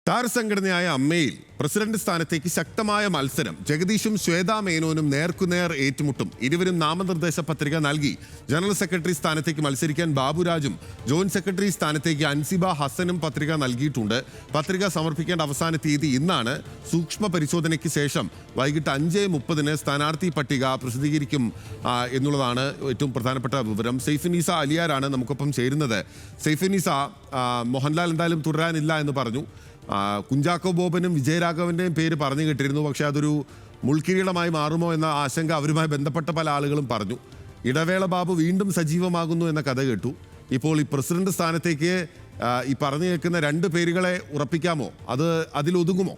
താരസംഘടനയായ അമ്മയിൽ പ്രസിഡന്റ് സ്ഥാനത്തേക്ക് ശക്തമായ മത്സരം. ജഗദീഷും ശ്വേതാ മേനോനും നേർക്കുനേർ ഏറ്റുമുട്ടും. ഇരുവരും നാമനിർദ്ദേശ പത്രിക നൽകി. ജനറൽ സെക്രട്ടറി സ്ഥാനത്തേക്ക് മത്സരിക്കാൻ ബാബുരാജും ജോയിന്റ് സെക്രട്ടറി സ്ഥാനത്തേക്ക് അൻസിബ ഹസനും പത്രിക നൽകിയിട്ടുണ്ട്. പത്രിക സമർപ്പിക്കേണ്ട അവസാന തീയതി ഇന്നാണ്. സൂക്ഷ്മ പരിശോധനയ്ക്ക് ശേഷം വൈകിട്ട് 5:30 സ്ഥാനാർത്ഥി പട്ടിക പ്രസിദ്ധീകരിക്കും എന്നുള്ളതാണ് ഏറ്റവും പ്രധാനപ്പെട്ട വിവരം. സൈഫുന്നീസ അലിയാരാണ് നമുക്കൊപ്പം ചേരുന്നത്. സൈഫുന്നീസ, മോഹൻലാൽ എന്തായാലും തുടരാനില്ല എന്ന് പറഞ്ഞു. കുഞ്ചാക്കോ ബോബനും വിജയരാഘവന്റെയും പേര് പറഞ്ഞു കേട്ടിരുന്നു. പക്ഷെ അതൊരു മുൾക്കിരീടമായി മാറുമോ എന്ന ആശങ്ക അവരുമായി ബന്ധപ്പെട്ട പല ആളുകളും പറഞ്ഞു. ഇടവേള ബാബു വീണ്ടും സജീവമാകുന്നു എന്ന കഥ കേട്ടു. ഇപ്പോൾ ഈ പ്രസിഡന്റ് സ്ഥാനത്തേക്ക് ഈ പറഞ്ഞു കേൾക്കുന്ന 2 പേരുകളെ ഉറപ്പിക്കാമോ? അതിലൊതുങ്ങുമോ?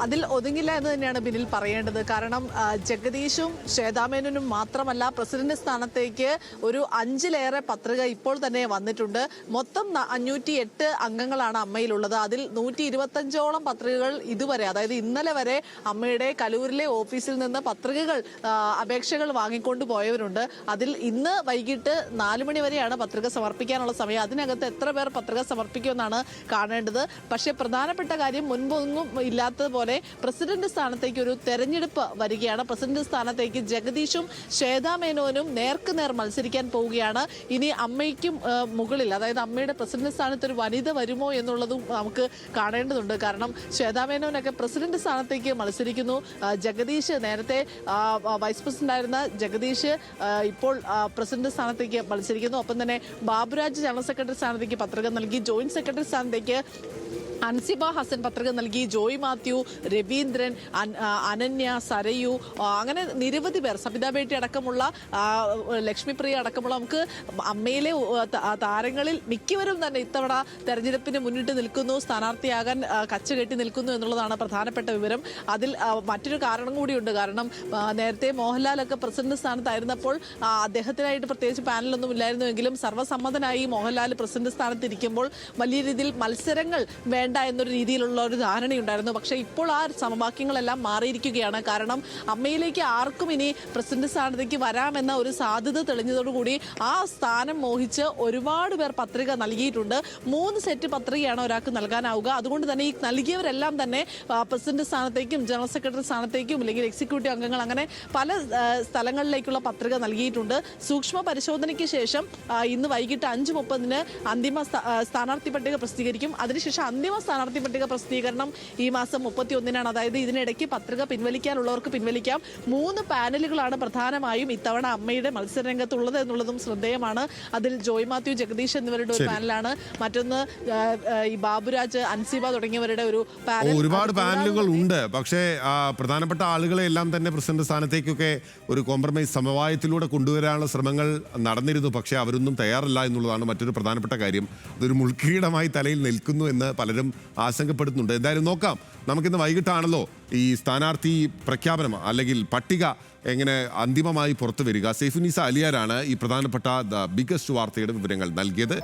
അതിൽ ഒതുങ്ങില്ല എന്ന് തന്നെയാണ് ബിനിൽ പറയേണ്ടത്. കാരണം ജഗദീഷും ശ്വേതാമേനോനും മാത്രമല്ല, പ്രസിഡന്റ് സ്ഥാനത്തേക്ക് ഒരു 5-ലേറെ പത്രിക ഇപ്പോൾ തന്നെ വന്നിട്ടുണ്ട്. മൊത്തം 508 അംഗങ്ങളാണ് അമ്മയിലുള്ളത്. അതിൽ 125ഓളം പത്രികകൾ ഇതുവരെ, അതായത് ഇന്നലെ വരെ അമ്മയുടെ കലൂരിലെ ഓഫീസിൽ നിന്ന് അപേക്ഷകൾ വാങ്ങിക്കൊണ്ട് പോയവരുണ്ട്. അതിൽ ഇന്ന് വൈകിട്ട് 4 മണി വരെയാണ് പത്രിക സമർപ്പിക്കാനുള്ള സമയം. അതിനകത്ത് എത്ര പേർ പത്രിക സമർപ്പിക്കുമെന്നാണ് കാണേണ്ടത്. പക്ഷേ പ്രധാനപ്പെട്ട കാര്യം, മുൻപൊന്നും ഇല്ലാത്തതുപോലെ പ്രസിഡന്റ് സ്ഥാനത്തേക്ക് ഒരു തെരഞ്ഞെടുപ്പ് വരികയാണ്. പ്രസിഡന്റ് സ്ഥാനത്തേക്ക് ജഗദീഷും ശ്വേതാ മേനോനും നേർക്കുനേർ മത്സരിക്കാൻ പോവുകയാണ്. ഇനി അമ്മയ്ക്കും മുകളിൽ, അതായത് അമ്മയുടെ പ്രസിഡന്റ് സ്ഥാനത്ത് ഒരു വനിത വരുമോ എന്നുള്ളതും നമുക്ക് കാണേണ്ടതുണ്ട്. കാരണം ശ്വേതാ മേനോനൊക്കെ പ്രസിഡന്റ് സ്ഥാനത്തേക്ക് മത്സരിക്കുന്നു. ജഗദീഷ്, നേരത്തെ വൈസ് പ്രസിഡന്റ് ആയിരുന്ന ജഗദീഷ് ഇപ്പോൾ പ്രസിഡന്റ് സ്ഥാനത്തേക്ക് മത്സരിക്കുന്നു. ഒപ്പം തന്നെ ബാബുരാജ് ജനറൽ സെക്രട്ടറി സ്ഥാനത്തേക്ക് പത്രിക നൽകി. ജോയിന്റ് സെക്രട്ടറി സ്ഥാനത്തേക്ക് അൻസിബ ഹസൻ പത്രിക നൽകി. ജോയ് മാത്യു, രവീന്ദ്രൻ, അനന്യ, സരയു, അങ്ങനെ നിരവധി പേർ, സബിത ബേട്ടി അടക്കമുള്ള, ലക്ഷ്മിപ്രിയ അടക്കമുള്ള, നമുക്ക് അമ്മയിലെ താരങ്ങളിൽ മിക്കവരും തന്നെ ഇത്തവണ തെരഞ്ഞെടുപ്പിന് മുന്നിട്ട് നിൽക്കുന്നു, സ്ഥാനാർത്ഥിയാകാൻ കച്ചകെട്ടി നിൽക്കുന്നു എന്നുള്ളതാണ് പ്രധാനപ്പെട്ട വിവരം. അതിൽ മറ്റൊരു കാരണം കൂടിയുണ്ട്. കാരണം നേരത്തെ മോഹൻലാലൊക്കെ പ്രസിഡന്റ് സ്ഥാനത്തായിരുന്നപ്പോൾ അദ്ദേഹത്തിനായിട്ട് പ്രത്യേകിച്ച് പാനലൊന്നും ഇല്ലായിരുന്നുവെങ്കിലും സർവ്വസമ്മതനായി മോഹൻലാൽ പ്രസിഡന്റ് സ്ഥാനത്തിരിക്കുമ്പോൾ വലിയ രീതിയിൽ മത്സരങ്ങൾ വേണ്ട എന്നൊരു രീതിയിലുള്ള ഒരു ധാരണയുണ്ടായിരുന്നു. പക്ഷേ ഇപ്പോൾ ആ സമവാക്യങ്ങളെല്ലാം മാറിയിരിക്കുകയാണ്. കാരണം അമ്മയിലേക്ക് ആർക്കും ഇനി പ്രസിഡന്റ് സ്ഥാനത്തേക്ക് വരാമെന്ന ഒരു സാധ്യത തെളിഞ്ഞതോടുകൂടി ആ സ്ഥാനം മോഹിച്ച് ഒരുപാട് പേർ പത്രിക നൽകിയിട്ടുണ്ട്. 3 സെറ്റ് പത്രികയാണ് ഒരാൾക്ക് നൽകാനാവുക. അതുകൊണ്ട് തന്നെ ഈ നൽകിയവരെല്ലാം തന്നെ പ്രസിഡന്റ് സ്ഥാനത്തേക്കും ജനറൽ സെക്രട്ടറി സ്ഥാനത്തേക്കും അല്ലെങ്കിൽ എക്സിക്യൂട്ടീവ് അംഗങ്ങൾ, അങ്ങനെ പല സ്ഥലങ്ങളിലേക്കുള്ള പത്രിക നൽകിയിട്ടുണ്ട്. സൂക്ഷ്മ പരിശോധനയ്ക്ക് ശേഷം ഇന്ന് വൈകിട്ട് 5:30 അന്തിമ സ്ഥാനാർത്ഥി പട്ടിക പ്രസിദ്ധീകരിക്കും. അതിനുശേഷം അന്തിമ സ്ഥാനാർത്ഥി പട്ടിക പ്രസിദ്ധീകരണം ഈ മാസം 31-നാണ്. അതായത് ഇതിനിടയ്ക്ക് പത്രിക പിൻവലിക്കാനുള്ളവർക്ക് പിൻവലിക്കാം. 3 പാനലുകളാണ് പ്രധാനമായും ഇത്തവണ അമ്മയുടെ മത്സരരംഗത്തുള്ളത് എന്നുള്ളതും ശ്രദ്ധേയമാണ്. അതിൽ ജോയ് മാത്യു, ജഗദീഷ് എന്നിവരുടെ ഒരു പാനലാണ്. മറ്റൊന്ന് ഈ ബാബുരാജ്, അൻസിബ തുടങ്ങിയവരുടെ ഒരു പാനൽ. ഒരുപാട് പാനലുകൾ ഉണ്ട്. പക്ഷേ പ്രധാനപ്പെട്ട ആളുകളെ എല്ലാം തന്നെ പ്രസിഡന്റ് സ്ഥാനത്തേക്കൊക്കെ ഒരു കോംപ്രമൈസ് സമവായത്തിലൂടെ കൊണ്ടുവരാനുള്ള ശ്രമങ്ങൾ നടന്നിരുന്നു. പക്ഷേ അവരൊന്നും തയ്യാറല്ല എന്നുള്ളതാണ് മറ്റൊരു പ്രധാനപ്പെട്ട കാര്യം. അതൊരു മുൾക്കിരീടമായി തലയിൽ നിൽക്കുന്നു എന്ന് പലരും ആശങ്കപ്പെടുന്നുണ്ട്. എന്തായാലും നോക്കാം. നമുക്കിന്ന് വൈകിട്ടാണല്ലോ ഈ സ്ഥാനാർത്ഥി പ്രഖ്യാപനം അല്ലെങ്കിൽ പട്ടിക എങ്ങനെ അന്തിമമായി പുറത്തു വരിക. സൈഫുന്നീസ അലിയാരാണ് ഈ പ്രധാനപ്പെട്ട ദ ബിഗസ്റ്റ് വാർത്തയുടെ വിവരങ്ങൾ നൽകിയത്.